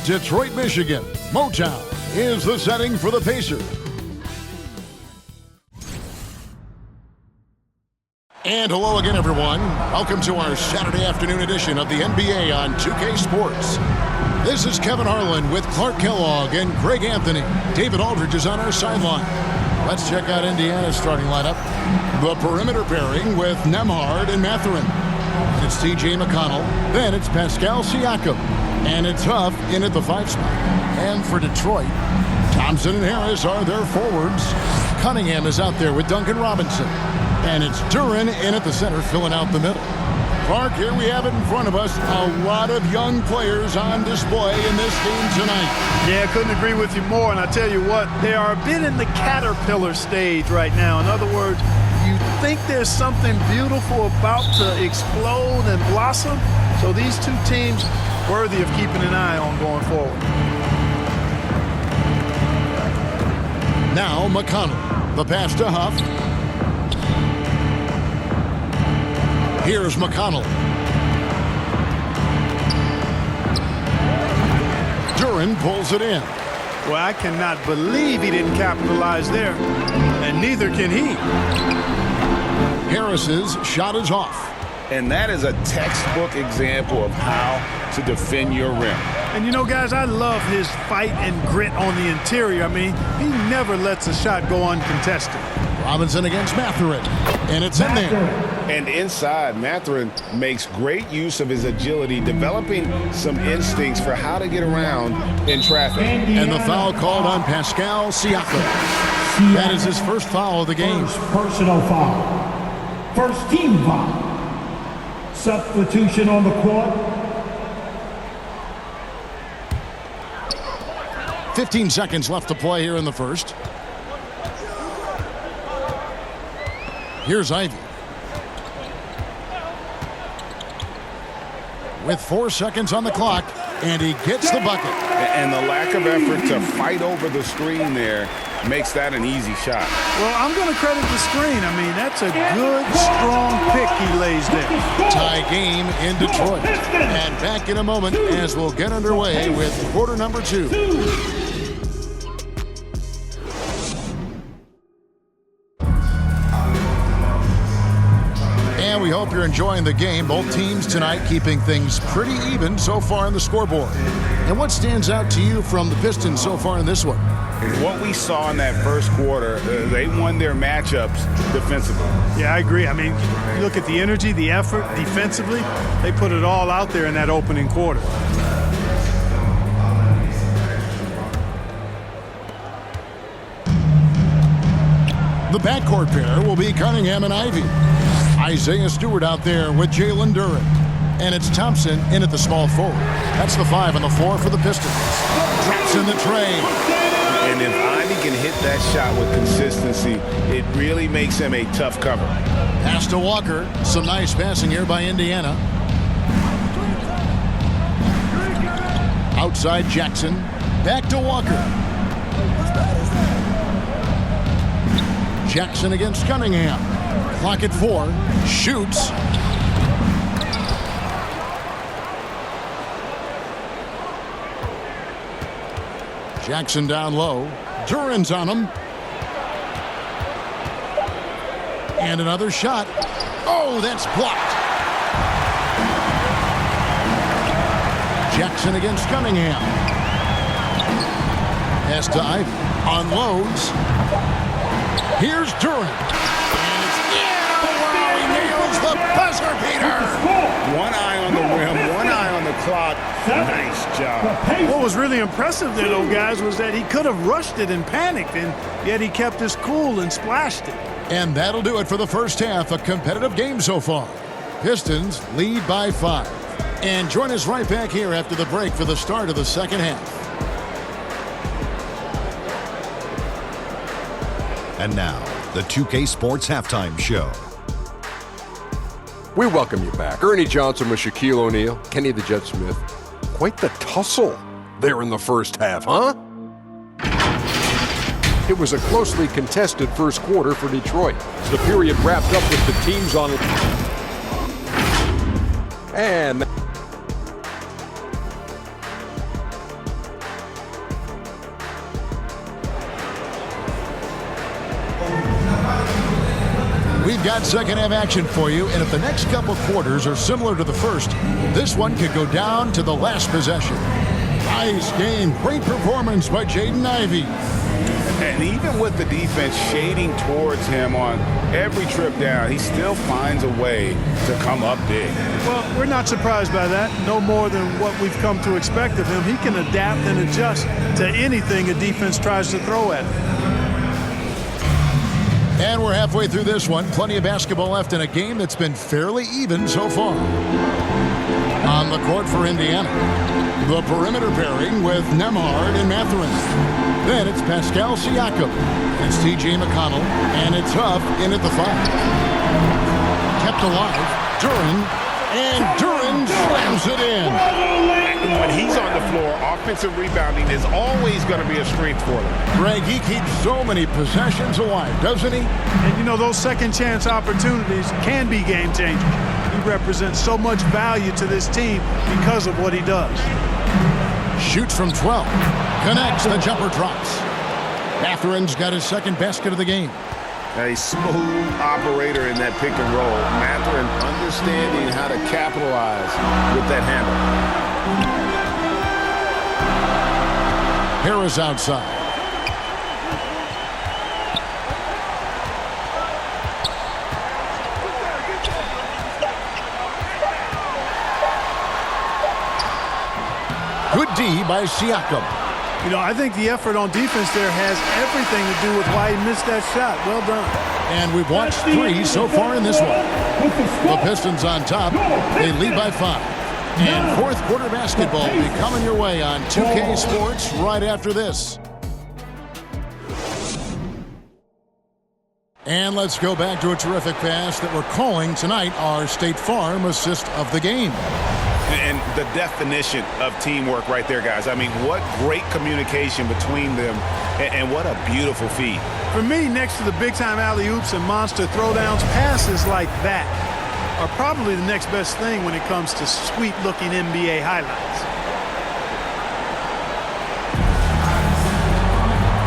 Detroit, Michigan. Motown is the setting for the Pacers. And hello again, everyone. Welcome to our Saturday afternoon edition of the NBA on 2K Sports. This is Kevin Harlan with Clark Kellogg and Greg Anthony. David Aldridge is on our sideline. Let's check out Indiana's starting lineup. The perimeter pairing with Nembhard and Mathurin. It's T.J. McConnell. Then it's Pascal Siakam. And it's Huff in at the 5 spot. And for Detroit, Thompson and Harris are their forwards. Cunningham is out there with Duncan Robinson. And it's Duren in at the center, filling out the middle. Clark, here we have it in front of us. A lot of young players on display in this game tonight. Yeah, I couldn't agree with you more. And I tell you what, they are a bit in the caterpillar stage right now. In other words, you think there's something beautiful about to explode and blossom. So these two teams worthy of keeping an eye on going forward. Now McConnell. The pass to Huff. Here's McConnell. Duren pulls it in. Well, I cannot believe he didn't capitalize there, and neither can he. Harris's shot is off. And that is a textbook example of how to defend your rim. And you know, guys, I love his fight and grit on the interior. I mean, he never lets a shot go uncontested. Robinson against Mathurin, and it's in there. And inside, Mathurin makes great use of his agility, developing some instincts for how to get around in traffic. And the foul called on Pascal Siakam. That is his first foul of the game. First personal foul. First team foul. Substitution on the court. 15 seconds left to play here in the first. Here's Ivy. With 4 seconds on the clock, and he gets the bucket. And the lack of effort to fight over the screen there makes that an easy shot. Well, I'm going to credit the screen. I mean, that's a good, strong pick he lays there. Tie game in Detroit. And back in a moment as we'll get underway with quarter number 2. And we hope you're enjoying the game. Both teams tonight keeping things pretty even so far on the scoreboard. And what stands out to you from the Pistons so far in this one? What we saw in that first quarter, they won their matchups defensively. Yeah, I agree. I mean, you look at the energy, the effort defensively, they put it all out there in that opening quarter. The backcourt pair will be Cunningham and Ivy. Isaiah Stewart out there with Jalen Duren. And it's Thompson in at the small forward. That's the 5 on the floor for the Pistons. Drops in the tray. And if Ivy can hit that shot with consistency, it really makes him a tough cover. Pass to Walker. Some nice passing here by Indiana. Outside Jackson. Back to Walker. Jackson against Cunningham. Clock at 4. Shoots. Jackson down low. Duren's on him. And another shot. Oh, that's blocked. Jackson against Cunningham. Pass to Ivy. Unloads. Here's Duren. And it's in. Oh, wow, he nails the buzzer beater. One eye on the rim, one eye on the clock. Nice job. What was really impressive there, though, guys, was that he could have rushed it and panicked, and yet he kept his cool and splashed it. And that'll do it for the first half. A competitive game so far. Pistons lead by 5. And join us right back here after the break for the start of the second half. And now, the 2K Sports Halftime Show. We welcome you back. Ernie Johnson with Shaquille O'Neal, Kenny the Jet Smith. Quite the tussle there in the first half, huh? It was a closely contested first quarter for Detroit. The period wrapped up with the teams on it. And got second half action for you, and if the next couple quarters are similar to the first, this one could go down to the last possession. Nice game. Great performance by Jaden Ivey. And even with the defense shading towards him on every trip down, he still finds a way to come up big. Well, we're not surprised by that. No more than what we've come to expect of him. He can adapt and adjust to anything a defense tries to throw at him. And we're halfway through this one. Plenty of basketball left in a game that's been fairly even so far. On the court for Indiana, the perimeter pairing with Nembhard and Mathurin. Then it's Pascal Siakam. It's T.J. McConnell. And it's Huff in at the 5. Kept alive. Duren. And Duren slams it in. When he's on the floor, offensive rebounding is always going to be a strength for them. Greg, he keeps so many possessions alive, doesn't he? And, you know, those second chance opportunities can be game changers. He represents so much value to this team because of what he does. Shoots from 12. Connects. The jumper drops. Mathurin's got his second basket of the game. A smooth operator in that pick and roll. Mathurin understanding how to capitalize with that handle. Harris outside. Good D by Siakam. You know, I think the effort on defense there has everything to do with why he missed that shot. Well done. And we've watched 3 so far in this one. The Pistons on top. They lead by 5. And fourth quarter basketball will be coming your way on 2K Sports right after this. And let's go back to a terrific pass that we're calling tonight our State Farm assist of the game. And the definition of teamwork right there, guys. I mean, what great communication between them, and what a beautiful feat. For me, next to the big-time alley-oops and monster throwdowns, passes like that are probably the next best thing when it comes to sweet-looking NBA highlights.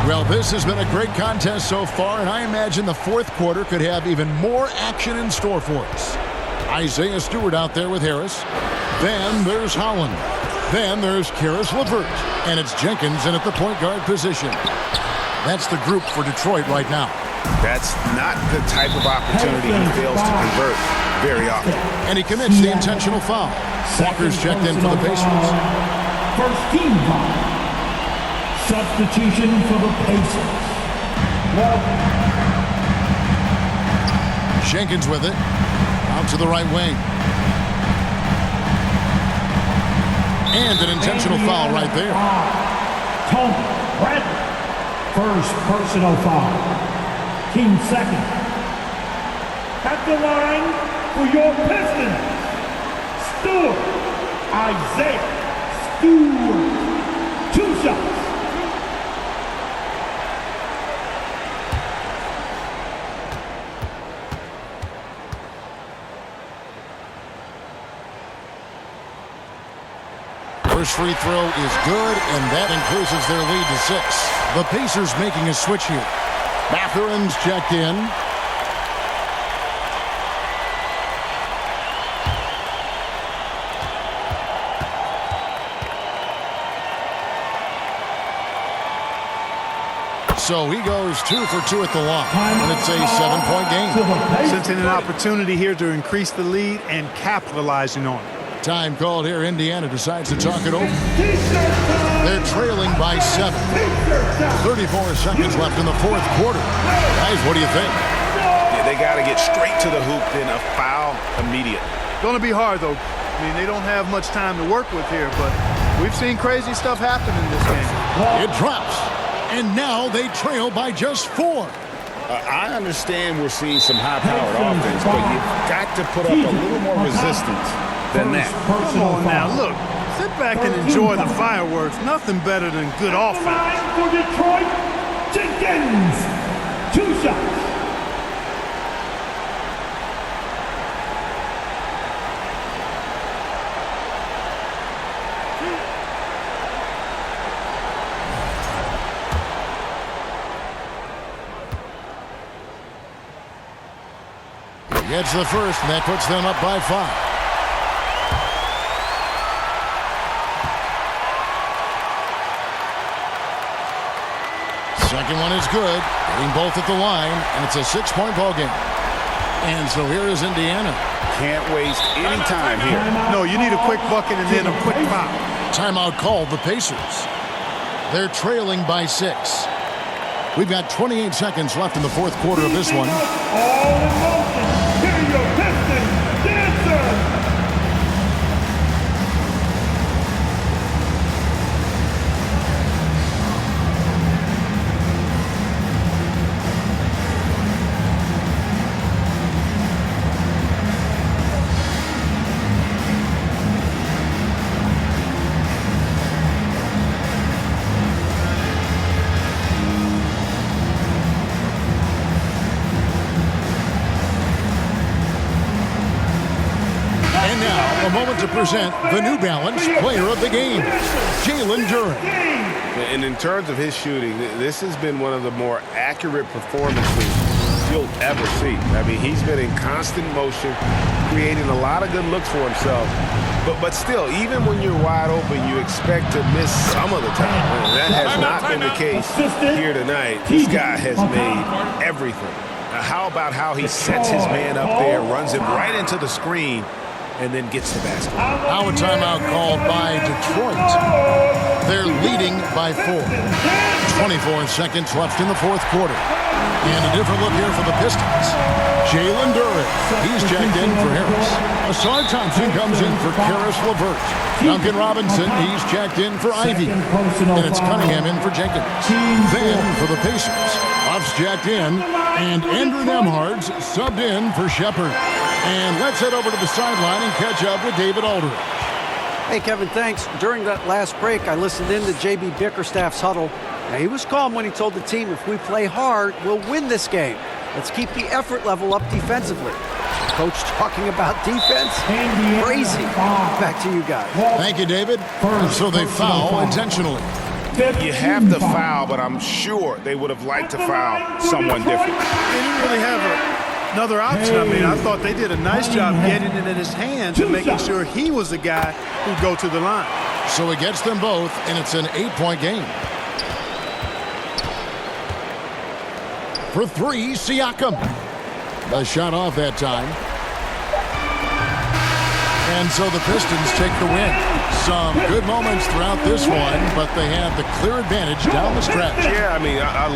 Well, this has been a great contest so far, and I imagine the fourth quarter could have even more action in store for us. Isaiah Stewart out there with Harris. Then there's Holland. Then there's Karis LeVert. And it's Jenkins in at the point guard position. That's the group for Detroit right now. That's not the type of opportunity he fails to convert very often. And he commits the intentional foul. Walker's checked in for the Pacers. First team foul. Substitution for the Pacers. Jenkins with it. Out to the right wing. And an intentional foul right there. Tony Bradley. First personal foul. Team second. At the line for your Pistons, Stewart. Isaiah Stewart. 2 shots. First free throw is good, and that increases their lead to 6. The Pacers making a switch here. Mathurin's checked in. So he goes 2 for 2 at the line, and it's a 7-point game. Sensing an opportunity here to increase the lead and capitalizing on it. Time called here. Indiana decides to talk it over. They're trailing by 7. 34 seconds left in the fourth quarter. Guys, what do you think? Yeah, they got to get straight to the hoop, then a foul immediate. Going to be hard, though. I mean, they don't have much time to work with here, but we've seen crazy stuff happen in this game. It drops, and now they trail by just 4. I understand we're seeing some high-powered offense, but you've got to put up a little more resistance than that. Come on now, look. Sit back and enjoy the fireworks. Nothing better than good offense. For Detroit, Jenkins. 2 shots. gets the first, and that puts them up by 5. Second one is good, hitting both at the line, and it's a 6-point ball game. And so here is Indiana. Can't waste any time here. No, you need a quick bucket and then a quick foul. Timeout called the Pacers. They're trailing by 6. We've got 28 seconds left in the fourth quarter of this one. All in motion. Here are your Pistons dancers. A moment to present the New Balance Player of the Game, Jalen Duren. And in terms of his shooting, this has been one of the more accurate performances you'll ever see. I mean, he's been in constant motion, creating a lot of good looks for himself. But still, even when you're wide open, you expect to miss some of the time. And that has not been the case here tonight. This guy has made everything. Now, how about how he sets his man up there, runs him right into the screen, and then gets the basket. Now a timeout called by Detroit. They're leading by 4. 24 seconds left in the fourth quarter. And a different look here for the Pistons. Jalen Duren, he's checked in for Harris. Asar Thompson comes in for Karis LeVert. Duncan Robinson, he's checked in for Ivy. And it's Cunningham in for Jenkins. Then for the Pacers, Huff's checked in, and Andrew Nembhard's subbed in for Shepard. And let's head over to the sideline and catch up with David Aldridge. Hey, Kevin, thanks. During that last break, I listened in to J.B. Bickerstaff's huddle. Now, he was calm when he told the team, if we play hard, we'll win this game. Let's keep the effort level up defensively. Coach talking about defense? Crazy. Back to you guys. Thank you, David. And so they foul intentionally. You have to foul, but I'm sure they would have liked to foul someone different. They didn't really have another option. I mean, I thought they did a nice job getting it in his hands and making sure he was the guy who'd go to the line. So it gets them both, and it's an 8-point game. For 3, Siakam. A shot off that time. And so the Pistons take the win. Some good moments throughout this one, but they had the clear advantage down the stretch. Yeah, I mean, I